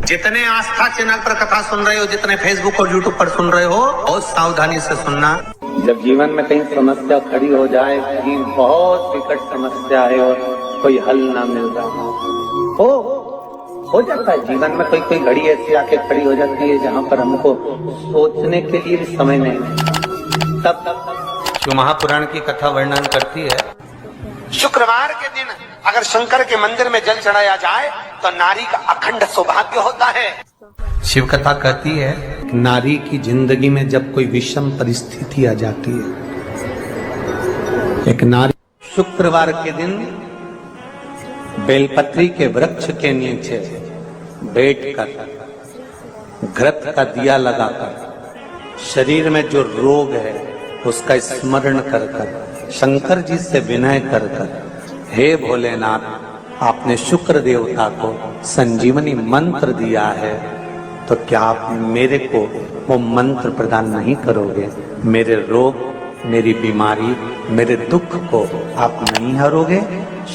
जितने आस्था चैनल पर कथा सुन रहे हो, जितने फेसबुक और यूट्यूब पर सुन रहे हो, बहुत सावधानी से सुनना। जब जीवन में कहीं समस्या खड़ी हो जाए, कहीं बहुत विकट समस्या है और कोई हल ना मिल रहा हो जाता है जीवन में कोई घड़ी ऐसी आके खड़ी हो जाती है जहाँ पर हमको सोचने के लिए भी समय नहीं। तब जो महापुराण की कथा वर्णन करती है, शुक्रवार के दिन अगर शंकर के मंदिर में जल चढ़ाया जाए तो नारी का अखंड सौभाग्य होता है। शिव कथा कहती है, नारी की जिंदगी में जब कोई विषम परिस्थिति आ जाती है, एक नारी शुक्रवार के दिन बेलपत्री के वृक्ष के नीचे बैठकर घृत का दिया लगाकर शरीर में जो रोग है उसका स्मरण कर कर शंकर जी से विनय कर कर, हे भोलेनाथ, आपने शुक्र देवता को संजीवनी मंत्र दिया है, तो क्या आप मेरे को वो मंत्र प्रदान नहीं करोगे? मेरे रोग, मेरी बीमारी, मेरे दुख को आप नहीं हरोगे?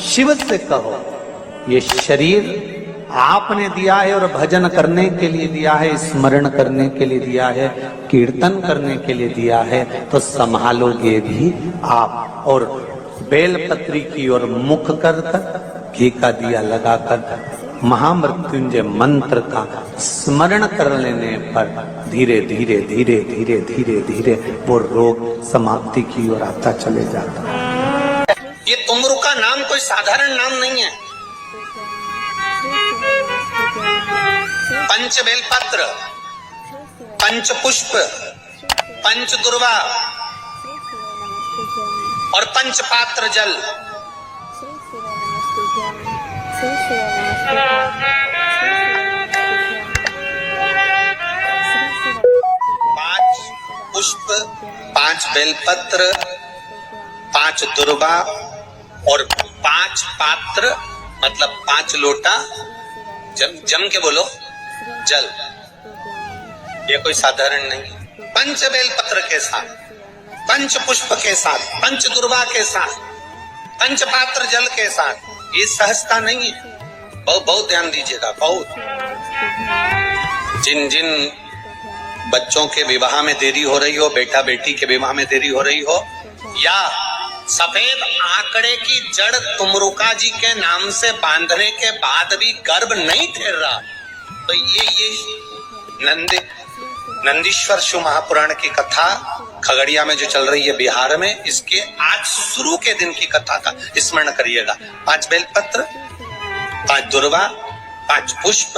शिव से कहो, ये शरीर आपने दिया है और भजन करने के लिए दिया है, स्मरण करने के लिए दिया है, कीर्तन करने के लिए दिया है, तो संभालोगे भी आप। और बेलपत्री की ओर मुख कर कर घी का दिया लगाकर महामृत्युंजय मंत्र का स्मरण कर लेने पर धीरे धीरे धीरे धीरे धीरे धीरे वो रोग समाप्ति की ओर आता चले जाता है। ये तुमरू का नाम कोई साधारण नाम नहीं है। पंच बेलपत्र, पंच पुष्प, पंच दुर्वा और पंच पात्र जल, पांच पुष्प, पांच बेलपत्र, पांच दुर्वा और पांच पात्र, मतलब 5 लोटा जम के बोलो जल। ये कोई साधारण नहीं। पंच बेलपत्र के साथ, पंच पुष्प के साथ, पंच दुर्वा के साथ, पंच पात्र जल के साथ, ये सहजता नहीं है। बहुत ध्यान दीजिएगा। बहुत जिन बच्चों के विवाह में देरी हो रही हो, बेटा बेटी के विवाह में देरी हो रही हो, या सफेद आंकड़े की जड़ तुमरुका जी के नाम से बांधने के बाद भी गर्भ नहीं ठहर रहा, तो ये नंदीश्वर शिव महापुराण की कथा खगड़िया में जो चल रही है बिहार में, इसके आज शुरू के दिन की कथा का स्मरण करिएगा। 5 बेलपत्र, 5 दुर्वा, 5 पुष्प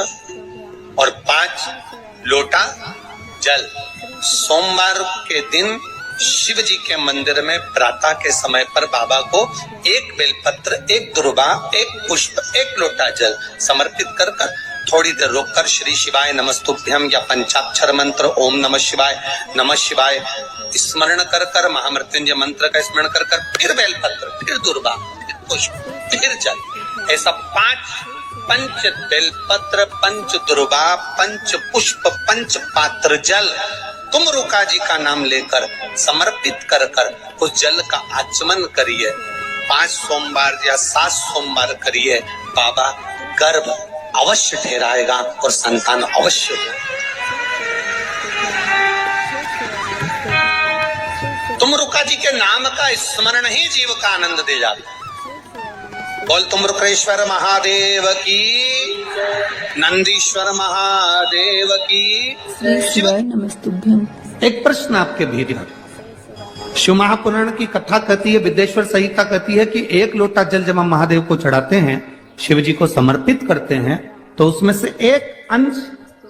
और 5 लोटा जल। सोमवार के दिन शिव जी के मंदिर में प्रातः के समय पर बाबा को 1 बेलपत्र, 1 दुर्वा, 1 पुष्प, 1 लोटा जल समर्पित कर कर थोड़ी देर रोककर श्री शिवाय नमस्तुभ्यम या पंचाक्षर मंत्र ओम नमः शिवाय स्मरण कर कर, महामृत्युंजय मंत्र का स्मरण कर कर, फिर बेलपत्र, फिर दुर्वा, फिर पुष्प, फिर जल। ऐसा 5 पंच बेलपत्र, पंच दुर्वा, पंच पुष्प, पंच पात्र जल तुमरुका जी का नाम लेकर समर्पित कर कर उस जल का आचमन करिए। 5 सोमवार या 7 सोमवार करिए, बाबा गर्भ अवश्य ठहराएगा और संतान अवश्य हो। तुमरुका जी के नाम का स्मरण ही जीव का आनंद दे जाता है। बोल तुमरुकेश्वर महादेव की, नंदीश्वर महादेव की। शिवाय नमस्तुभ्यम। एक प्रश्न आपके भीतर, शिव महापुराण की कथा कहती है, विदेश्वर संहिता कहती है कि 1 लोटा जल जब हम महादेव को चढ़ाते हैं, शिव जी को समर्पित करते हैं, तो उसमें से 1 अंश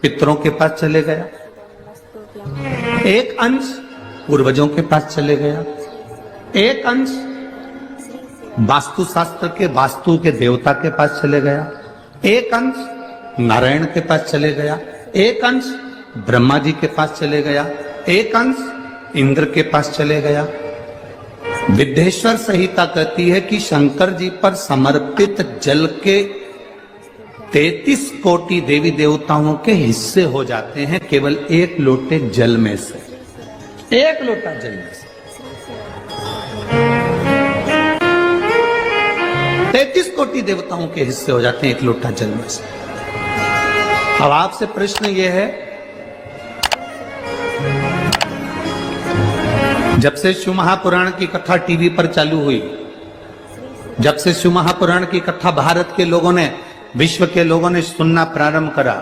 पितरों के पास चले गया, 1 अंश पूर्वजों के पास चले गया, 1 अंश वास्तु शास्त्र के वास्तु के देवता के पास चले गया, 1 अंश नारायण के पास चले गया, 1 अंश ब्रह्मा जी के पास चले गया, 1 अंश इंद्र के पास चले गया। विदेश्वर संहिता कहती है कि शंकर जी पर समर्पित जल के 33 कोटि देवी देवताओं के हिस्से हो जाते हैं केवल 1 लोटे जल में से, 1 लोटा जल में से 33 कोटि देवताओं के हिस्से हो जाते हैं 1 लोटा जल में से। अब आपसे प्रश्न ये है, जब से शिव महापुराण की कथा टीवी पर चालू हुई, जब से शिव महापुराण की कथा भारत के लोगों ने, विश्व के लोगों ने सुनना प्रारंभ करा,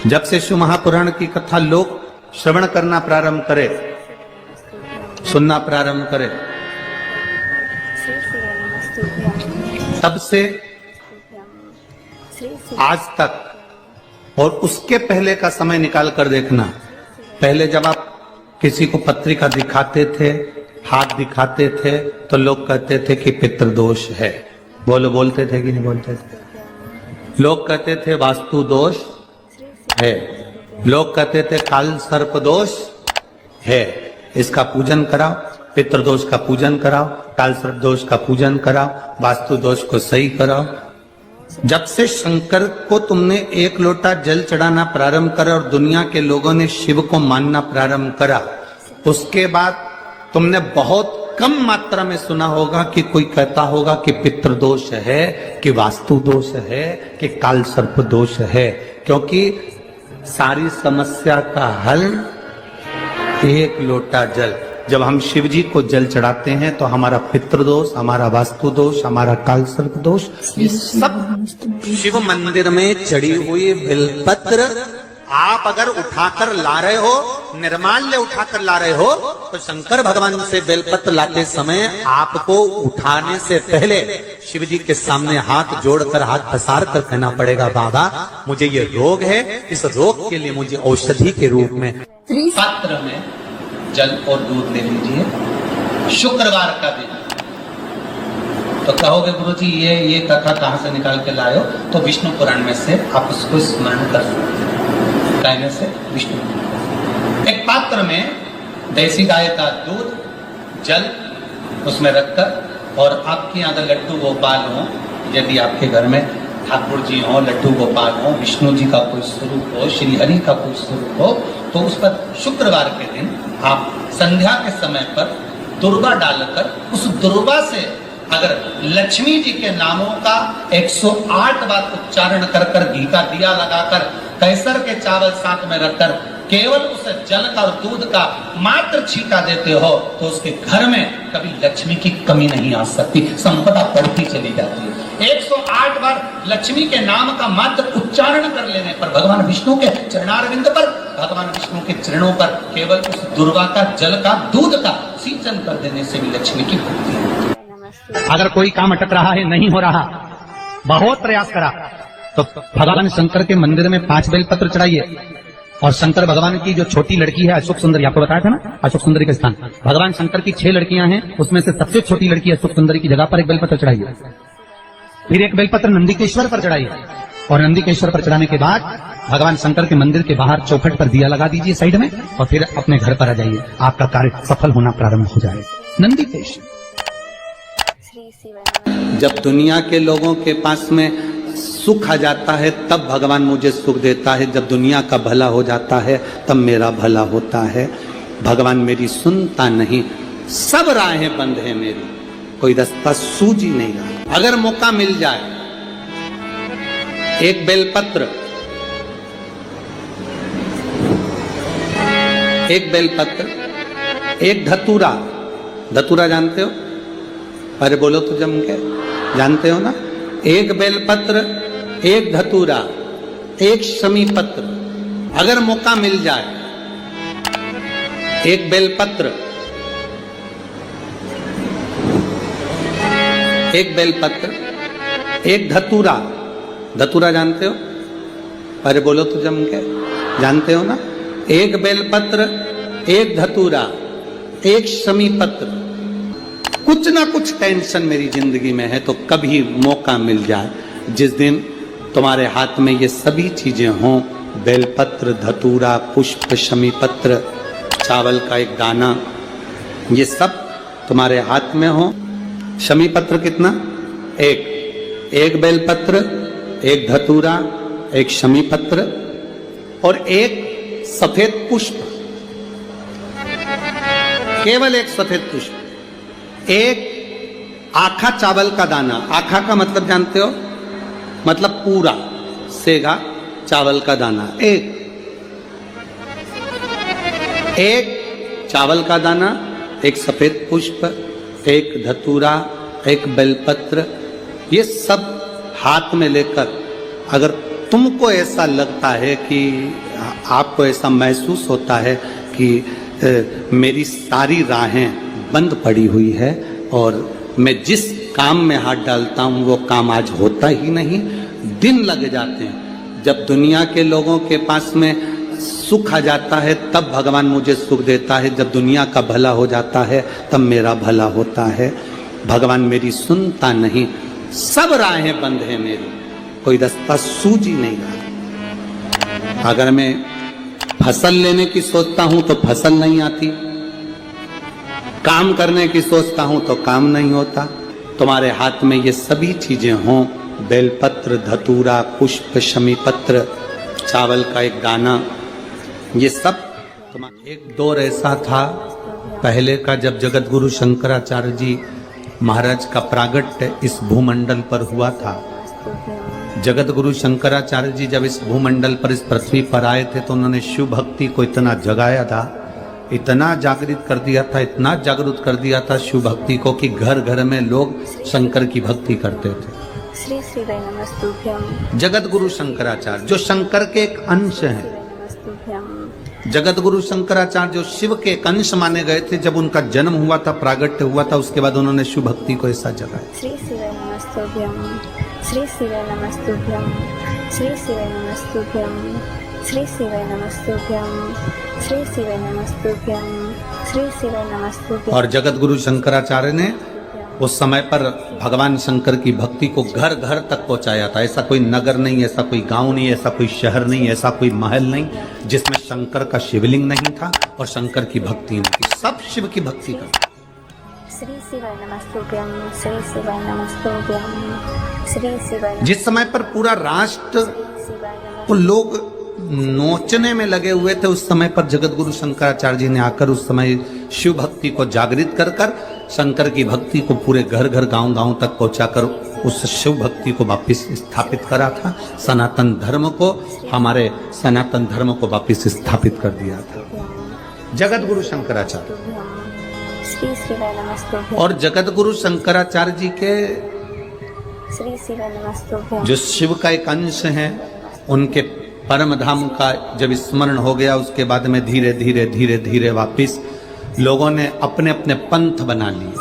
जब से शिव महापुराण की कथा लोग श्रवण करना प्रारंभ करे, सुनना प्रारंभ करे, तब से आज तक और उसके पहले का समय निकाल कर देखना। पहले जब आप किसी को पत्रिका दिखाते थे, हाथ दिखाते थे, तो लोग कहते थे कि पितृदोष है। बोलते थे कि नहीं बोलते थे? लोग कहते थे वास्तु दोष है, लोग कहते थे काल सर्प दोष है, इसका पूजन कराओ, पितृदोष का पूजन कराओ, काल सर्प दोष का पूजन कराओ, वास्तु दोष को सही कराओ। जब से शंकर को तुमने एक लोटा जल चढ़ाना प्रारंभ करा और दुनिया के लोगों ने शिव को मानना प्रारंभ करा, उसके बाद तुमने बहुत कम मात्रा में सुना होगा कि कोई कहता होगा कि पितृदोष है, कि वास्तु दोष है, कि काल सर्प दोष है। क्योंकि सारी समस्या का हल एक लोटा जल। जब हम शिव जी को जल चढ़ाते हैं तो हमारा पितृदोष, हमारा वास्तु दोष, हमारा काल सर्प दोष, ये सब शिव मंदिर में चढ़ी हुई बिलपत्र आप अगर उठाकर ला रहे हो, निर्माल्य उठाकर ला रहे हो, तो शंकर भगवान से बेलपत्र लाते समय आपको उठाने से पहले शिव जी के सामने हाथ जोड़कर, हाथ पसार कर कहना पड़ेगा, बाबा मुझे ये रोग है, इस रोग के लिए मुझे औषधि के रूप में पात्र में जल और दूध ले लीजिए। शुक्रवार का दिन तो कहोगे गुरुजी ये कथा कहां से निकाल के लाए हो? तो विष्णु पुराण में से आप उसको स्मरण कर सकते हैं। कहने से विष्णु, एक पात्र में देसी गाय का दूध, जल उसमें रखकर, और आपके यहाँ अगर लड्डू गोपाल हो, यदि आपके घर में ठाकुर जी हो, लड्डू गोपाल हो, विष्णु जी का कोई स्वरूप हो, श्री हरि का कोई स्वरूप हो, तो उस पर शुक्रवार के दिन आप संध्या के समय पर दुर्वा डालकर, उस दुर्वा से अगर लक्ष्मी जी के नामों का 108 बार उच्चारण कर कर, घी का दिया लगाकर, कैसर के चावल साथ में रखकर केवल उस जल का और दूध का मात्र छींटा देते हो, तो उसके घर में कभी लक्ष्मी की कमी नहीं आ सकती, संपदा बढ़ती चली जाती है। 108 बार लक्ष्मी के नाम का मात्र उच्चारण कर लेने पर, भगवान विष्णु के चरणारविंद पर, भगवान विष्णु के चरणों पर केवल उस दुर्वा का जल का दूध का सिंचन कर देने से भी लक्ष्मी की भक्ति है। अगर कोई काम अटक रहा है, नहीं हो रहा, बहुत प्रयास करा, तो भगवान शंकर के मंदिर में 5 बेलपत्र चढ़ाइए। और शंकर भगवान की जो छोटी लड़की है अशोक सुंदरी, आपको बताया था ना अशोक सुंदरी का स्थान, भगवान शंकर की 6 लड़कियां हैं, उसमें से सबसे छोटी लड़की अशोक सुंदरी की जगह पर एक बेलपत्र चढ़ाइए। फिर एक बेलपत्र नंदीकेश्वर पर चढ़ाइए, और नंदीकेश्वर पर चढ़ाने के बाद भगवान शंकर के मंदिर के बाहर चौखट पर दिया लगा दीजिए साइड में, और फिर अपने घर पर आ जाइए, आपका कार्य सफल होना प्रारंभ हो जाएगा। नंदीकेश्वर। जब दुनिया के लोगों के पास में सुख आ जाता है तब भगवान मुझे सुख देता है, जब दुनिया का भला हो जाता है तब मेरा भला होता है। भगवान मेरी सुनता नहीं, सब राहें बंद है मेरी, कोई रास्ता सूझ ही नहीं रहा। अगर मौका मिल जाए, एक बेलपत्र, एक बेलपत्र, एक धतूरा, धतूरा जानते हो? अरे बोलो तो जम के, जानते हो ना? एक बेलपत्र, एक धतूरा, एक शमी पत्र, अगर मौका मिल जाए, एक बेलपत्र, एक बेलपत्र, एक धतूरा, धतूरा जानते हो? अरे बोलो तो जम के, जानते हो ना? एक बेलपत्र, एक धतूरा, एक शमी पत्र। कुछ ना कुछ टेंशन मेरी जिंदगी में है, तो कभी मौका मिल जाए, जिस दिन तुम्हारे हाथ में ये सभी चीजें हों, बेलपत्र, धतूरा, पुष्प, शमी पत्र, चावल का एक दाना, ये सब तुम्हारे हाथ में हो। शमी पत्र कितना? एक बेलपत्र, एक धतूरा, एक शमी पत्र और एक सफेद पुष्प, केवल एक सफेद पुष्प, एक आखा चावल का दाना। आखा का मतलब जानते हो? मतलब पूरा, सेगा चावल का दाना, एक चावल का दाना, एक सफेद पुष्प, एक धतूरा, एक बेलपत्र, ये सब हाथ में लेकर अगर तुमको ऐसा लगता है कि आपको ऐसा महसूस होता है कि मेरी सारी राहें बंद पड़ी हुई है और मैं जिस काम में हाथ डालता हूं वो काम आज होता ही नहीं, दिन लग जाते हैं। जब दुनिया के लोगों के पास में सुख आ जाता है तब भगवान मुझे सुख देता है, जब दुनिया का भला हो जाता है तब मेरा भला होता है। भगवान मेरी सुनता नहीं, सब राहें बंद है मेरी, कोई रास्ता सूझ ही नहीं रहा। अगर मैं फसल लेने की सोचता हूं तो फसल नहीं आती, काम करने की सोचता हूं तो काम नहीं होता। तुम्हारे हाथ में ये सभी चीजें हों, बेलपत्र, धतूरा, पुष्प, शमी पत्र, चावल का एक दाना, ये सब एक दौर ऐसा था पहले का जब जगत गुरु शंकराचार्य जी महाराज का प्रागट्य इस भूमंडल पर हुआ था। जगत गुरु शंकराचार्य जी जब इस भूमंडल पर, इस पृथ्वी पर आए थे तो उन्होंने शिव भक्ति को इतना जगाया था, इतना जागृत कर दिया था, इतना जागृत कर दिया था शिव भक्ति को कि घर घर में लोग शंकर की भक्ति करते थे। श्री श्री वै नमस्तुभ्यं। जगत गुरु शंकराचार्य जो शंकर के एक अंश हैं, जगत गुरु शंकराचार्य जो शिव के एक अंश माने गए थे, जब उनका जन्म हुआ था, प्रागट्य हुआ था, उसके बाद उन्होंने शिव भक्ति को ऐसा जगाया। श्री श्री वै नमस्तुभ्यं, श्री श्री वै नमस्तुभ्यं, श्री श्री वै नमस्तुभ्यं, श्री श्री वै नमस्तुभ्यं, श्री श्री वै नमस्तुभ्यं, श्री श्री वै नमस्तुभ्यं। और जगत गुरु शंकराचार्य ने उस समय पर भगवान शंकर की भक्ति को घर घर तक पहुंचाया था। ऐसा कोई नगर नहीं, ऐसा कोई गांव नहीं, ऐसा कोई शहर नहीं, ऐसा कोई महल नहीं जिसमें शंकर का शिवलिंग नहीं था और शंकर की भक्ति नहीं थी। सब शिव की भक्ति करते। श्री शिवाय नमस्तुभ्यं, श्री शिवाय नमस्तुभ्यं, श्री शिवाय। जिस समय पर पूरा राष्ट्र को लोग नोचने में लगे हुए थे, उस समय पर जगत गुरु शंकराचार्य जी ने आकर उस समय शिव भक्ति को जागृत कर कर शंकर की भक्ति को पूरे घर घर गांव गांव तक पहुंचाकर उस शिव भक्ति को वापिस स्थापित करा था। सनातन धर्म को, हमारे सनातन धर्म को वापिस स्थापित कर दिया था जगत गुरु शंकराचार्य। श्री शिवाय नमस्तुभ्यं। और जगत गुरु शंकराचार्य जी के श्री शिवाय नमस्तुभ्यं जो शिव का एक अंश है, उनके परम धाम का जब स्मरण हो गया, उसके बाद में धीरे धीरे धीरे धीरे वापिस लोगों ने अपने अपने पंथ बना लिए।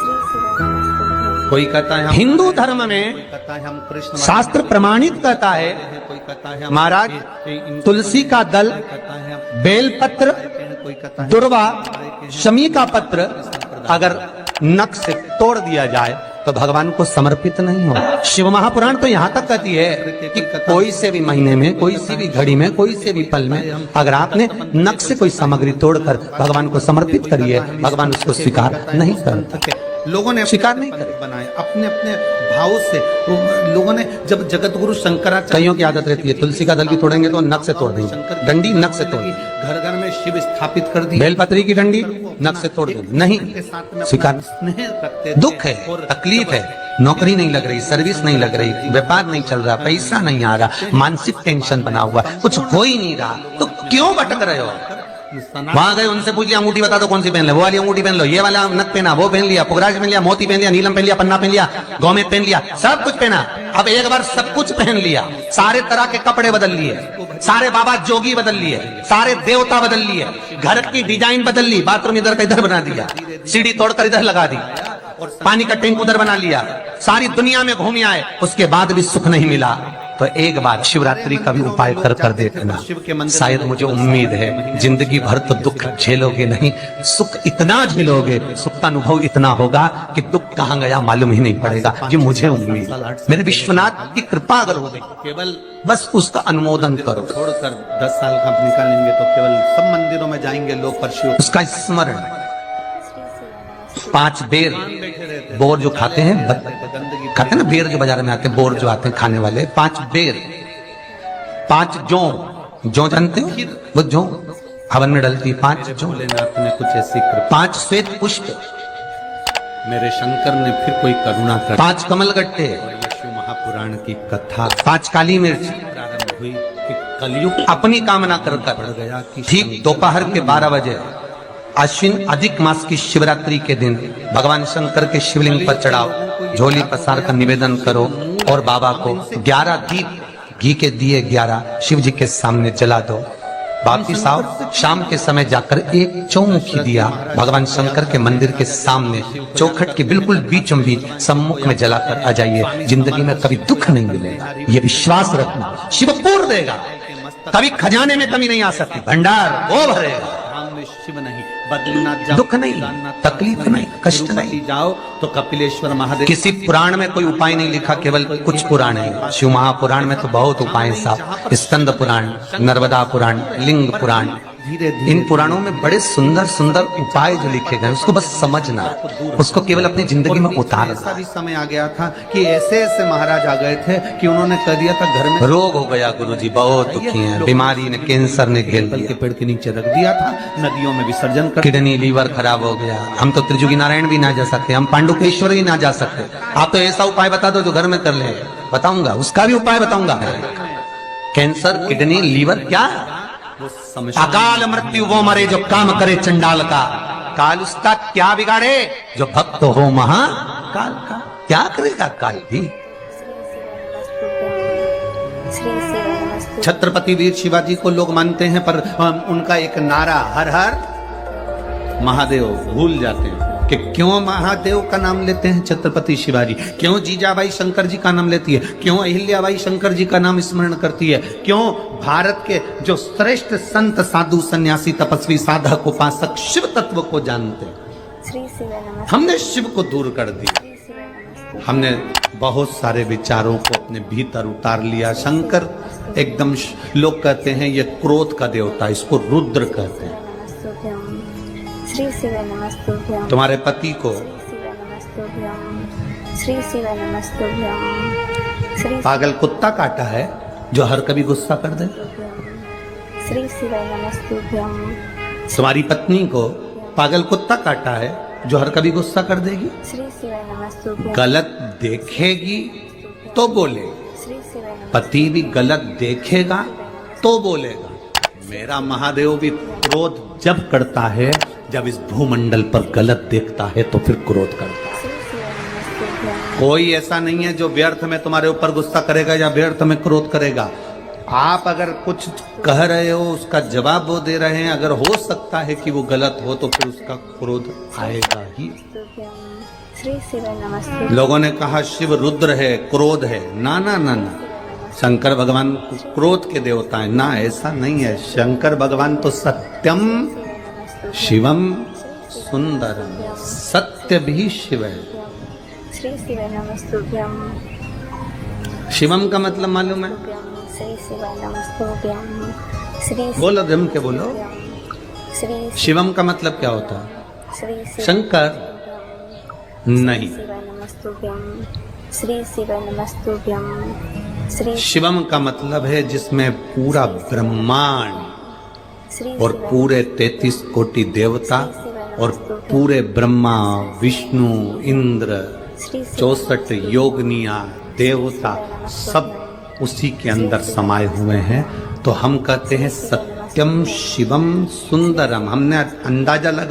कोई कहता है हिंदू धर्म में, शास्त्र प्रमाणित कहता है, कोई कहता है महाराज तुलसी का दल, बेलपत्र, दुर्वा, शमी का पत्र अगर नख से तोड़ दिया जाए तो भगवान को समर्पित नहीं हो। शिव महापुराण तो यहाँ तक कहती है कि कोई से भी महीने में, कोई सी भी घड़ी में, कोई से भी पल में अगर आपने नख से कोई सामग्री तोड़कर भगवान को समर्पित करिए, भगवान उसको स्वीकार नहीं करते। लोगों ने स्वीकार नहीं कर बनाए अपने अपने भाव से। तो लोगों ने जब जगत गुरु शंकराचार्य, कईयों की आदत रहती है तुलसी का दल भी तोड़ेंगे तो नख से तोड़ देंगे, डंडी नख से तोड़, घर घर में शिव स्थापित कर दी, बेलपत्री की डंडी नख से तोड़ देंगे, नहीं स्वीकार। दुख है, तकलीफ है, नौकरी नहीं लग रही, सर्विस नहीं लग रही, व्यापार नहीं चल रहा, पैसा नहीं आ रहा, मानसिक टेंशन बना हुआ, कुछ हो ही नहीं रहा, तो क्यों भटक रहे हो? वहां गए, उनसे पूछ लिया अंगूठी बता दो कौन सी पहन ले, वो वाली अंगूठी पहन लो, ये वाला नथ पहना, वो पहन लिया, पुगराज पहन लिया, मोती पहन लिया, नीलम पहन लिया, पन्ना पहन लिया, गौमेद पहन लिया, सब कुछ पहना। अब एक बार सब कुछ पहन लिया, सारे तरह के कपड़े बदल लिए, सारे बाबा जोगी बदल लिए, सारे देवता बदल लिए, घर की डिजाइन बदल ली, बाथरूम इधर का इधर बना दिया, सीढ़ी तोड़कर इधर लगा दी, पानी का टैंक उधर बना लिया, सारी दुनिया में घूम आए, उसके बाद भी सुख नहीं मिला। तो एक बार शिवरात्रि का भी उपाय कर कर देखना, शायद मुझे उम्मीद है जिंदगी भर तो दुख झेलोगे नहीं, सुख इतना झेलोगे, सुख का अनुभव इतना होगा कि दुख कहाँ गया मालूम ही नहीं पड़ेगा। ये मुझे उम्मीद, मेरे विश्वनाथ की कृपा अगर हो गई, केवल बस उसका अनुमोदन करो। छोड़कर 10 साल का निकालेंगे तो केवल सब मंदिरों में जाएंगे लोग, पर शिव उसका स्मरण 5 बेर, बोर जो खाते हैं, खाते हैं ना बेर जो बाजार में आते हैं, बोर जो आते हैं खाने वाले, 5 बेर, 5 जौ जानते हैं वो जौ हवन में डलती, 5 जौ लेना आपने कुछ ऐसी, 5 श्वेत पुष्प, मेरे शंकर ने फिर कोई करुणा कर, 5 कमल गट्टे, शिव महापुराण की कथा, 5 काली मिर्च प्रारंभ हुई। कि कलयुग अपनी कामना कर गया कि ठीक दोपहर के 12 बजे अश्विन अधिक मास की शिवरात्रि के दिन भगवान शंकर के शिवलिंग पर चढ़ाओ, झोली पसार कर निवेदन करो और बाबा को 11 दीप घी के दिए 11 शिव जी के सामने जला दो। वापिस आओ, शाम के समय जाकर एक चौमुखी दिया भगवान शंकर के मंदिर के सामने चौखट के बिल्कुल बीचों बीच सम्मुख में जलाकर आ जाइए। जिंदगी में कभी दुख नहीं मिलेगा, ये विश्वास रखना। शिव पूर्ण देगा, कभी खजाने में कमी नहीं आ सकती, भंडार वो भरेगा। शिव नहीं, बद्रीनाथ जाओ, दुख नहीं, तकलीफ नहीं, कष्ट नहीं। जाओ तो कपिलेश्वर महादेव। किसी पुराण में कोई उपाय नहीं लिखा, केवल कुछ पुराण है। शिव महापुराण में तो बहुत उपाय साहब, स्कंद पुराण, नर्मदा पुराण, लिंग पुराण, धीरे धीरे इन पुराणों में बड़े सुंदर सुंदर उपाय जो लिखे गए, उसको बस समझना, उसको केवल अपनी जिंदगी में उतारना। ऐसा भी समय आ गया था कि ऐसे ऐसे महाराज आ गए थे कि उन्होंने कह दिया था घर में रोग हो गया, गुरुजी बहुत दुखी हैं, बीमारी ने, कैंसर ने घेर पीपल के लिया, पेड़ के नीचे रख दिया था, नदियों में विसर्जन कर। किडनी लीवर खराब हो गया। हम तो त्रिजुगी नारायण भी ना जा सकते, हम पांडुकेश्वर भी ना जा सकते। आप तो ऐसा उपाय बता दो जो घर में कर ले, बताऊंगा, उसका भी उपाय बताऊंगा। कैंसर, किडनी, लीवर, क्या अकाल मृत्यु वो मरे जो काम करे चंडाल का, काल उसका क्या बिगाड़े जो भक्त हो महाकाल का। क्या करेगा काल भी। श्री शिव नमस्तुभ्यं। छत्रपति वीर शिवाजी को लोग मानते हैं, पर उनका एक नारा हर हर महादेव भूल जाते हैं कि क्यों महादेव का नाम लेते हैं छत्रपति शिवाजी, क्यों जीजाबाई शंकर जी का नाम लेती है, क्यों अहिल्याबाई शंकर जी का नाम स्मरण करती है, क्यों भारत के जो श्रेष्ठ संत साधु सन्यासी तपस्वी साधक उपासक शिव तत्व को जानते हैं। श्री शिव नमस्तुभ्यं। हमने शिव को दूर कर दिया, श्री शिव नमस्तुभ्यं। हमने बहुत सारे विचारों को अपने भीतर उतार लिया। शंकर एकदम लोग कहते हैं ये क्रोध का देवता, इसको रुद्र कहते हैं। श्री शिव नमस्तुभ्यं। तुम्हारे पति को शिव नमस्तुभ्यं। श्री शिव नमस्तुभ्यं। श्री पागल कुत्ता काटा है जो हर कभी गुस्सा कर दे। श्री शिव नमस्तुभ्यं। तुम्हारी पत्नी को पागल कुत्ता काटा है जो हर कभी गुस्सा कर देगी, श्री शिव नमस्तुभ्यं। गलत देखेगी तो बोलेगी। श्री शिव नमस्तुभ्यं। पति भी गलत देखेगा तो बोलेगा। मेरा महादेव भी क्रोध जब करता है, जब इस भूमंडल पर गलत देखता है तो फिर क्रोध करता है। श्री शिव नमस्तुभ्यं। कोई ऐसा नहीं है जो व्यर्थ में तुम्हारे ऊपर गुस्सा करेगा या व्यर्थ में क्रोध करेगा। आप अगर कुछ कह रहे हो, उसका जवाब वो दे रहे हैं, अगर हो सकता है कि वो गलत हो तो फिर उसका क्रोध आएगा ही। श्री शिव नमस्तुभ्यं। लोगों ने कहा शिव रुद्र है, क्रोध है। ना ना ना ना, शंकर भगवान क्रोध के देवता है ना, ऐसा नहीं है। शंकर भगवान तो सत्यम शिवम सुंदरम, सत्य भी शिव है। श्री शिव नमस्तुभ्यं। शिवम का मतलब मालूम है? श्री शिव नमस्तुभ्यं। श्री बोलो, जम के बोलो। श्री शिवम का मतलब क्या होता है? श्री शिव शंकर नहीं, शिव नमस्तुभ्यं। श्री शिव नमस्तुभ्यं। श्री शिवम का मतलब है जिसमें पूरा ब्रह्मांड श्री और पूरे 33 कोटि देवता और पूरे ब्रह्मा विष्णु इंद्र 64 योगनिया देवता सब उसी के अंदर समाये हुए हैं। तो हम कहते हैं सत्यम शिवम सुंदरम। हमने अंदाजा लगा